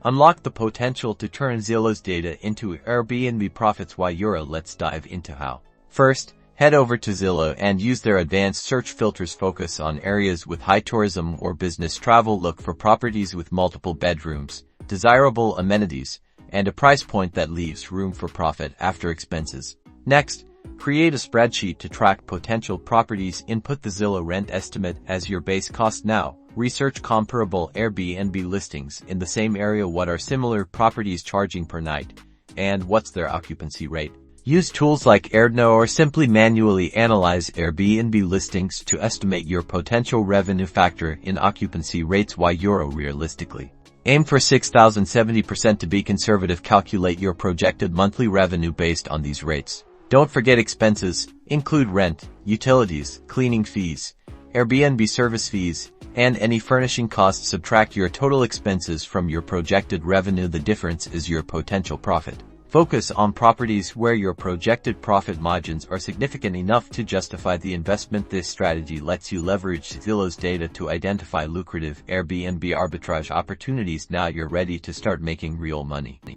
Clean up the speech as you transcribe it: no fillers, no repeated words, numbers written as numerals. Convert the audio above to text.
Unlock the potential to turn Zillow's data into Airbnb profits. Why Euro? Let's dive into how. First, head over to Zillow and use their advanced search filters. Focus on areas with high tourism or business travel. Look for properties with multiple bedrooms, desirable amenities, and a price point that leaves room for profit after expenses. Next, create a spreadsheet to track potential properties. Input the Zillow rent estimate as your base cost. Now, research comparable Airbnb listings in the same area. What are similar properties charging per night, and what's their occupancy rate? Use tools like Airdno or simply manually analyze Airbnb listings to estimate your potential revenue. Factor in occupancy rates. Why Euro? Realistically, aim for 6,070% to be conservative. Calculate your projected monthly revenue based on these rates. Don't forget expenses. Include rent, utilities, cleaning fees, Airbnb service fees, and any furnishing costs. Subtract your total expenses from your projected revenue. The difference is your potential profit. Focus on properties where your projected profit margins are significant enough to justify the investment. This strategy lets you leverage Zillow's data to identify lucrative Airbnb arbitrage opportunities. Now you're ready to start making real money.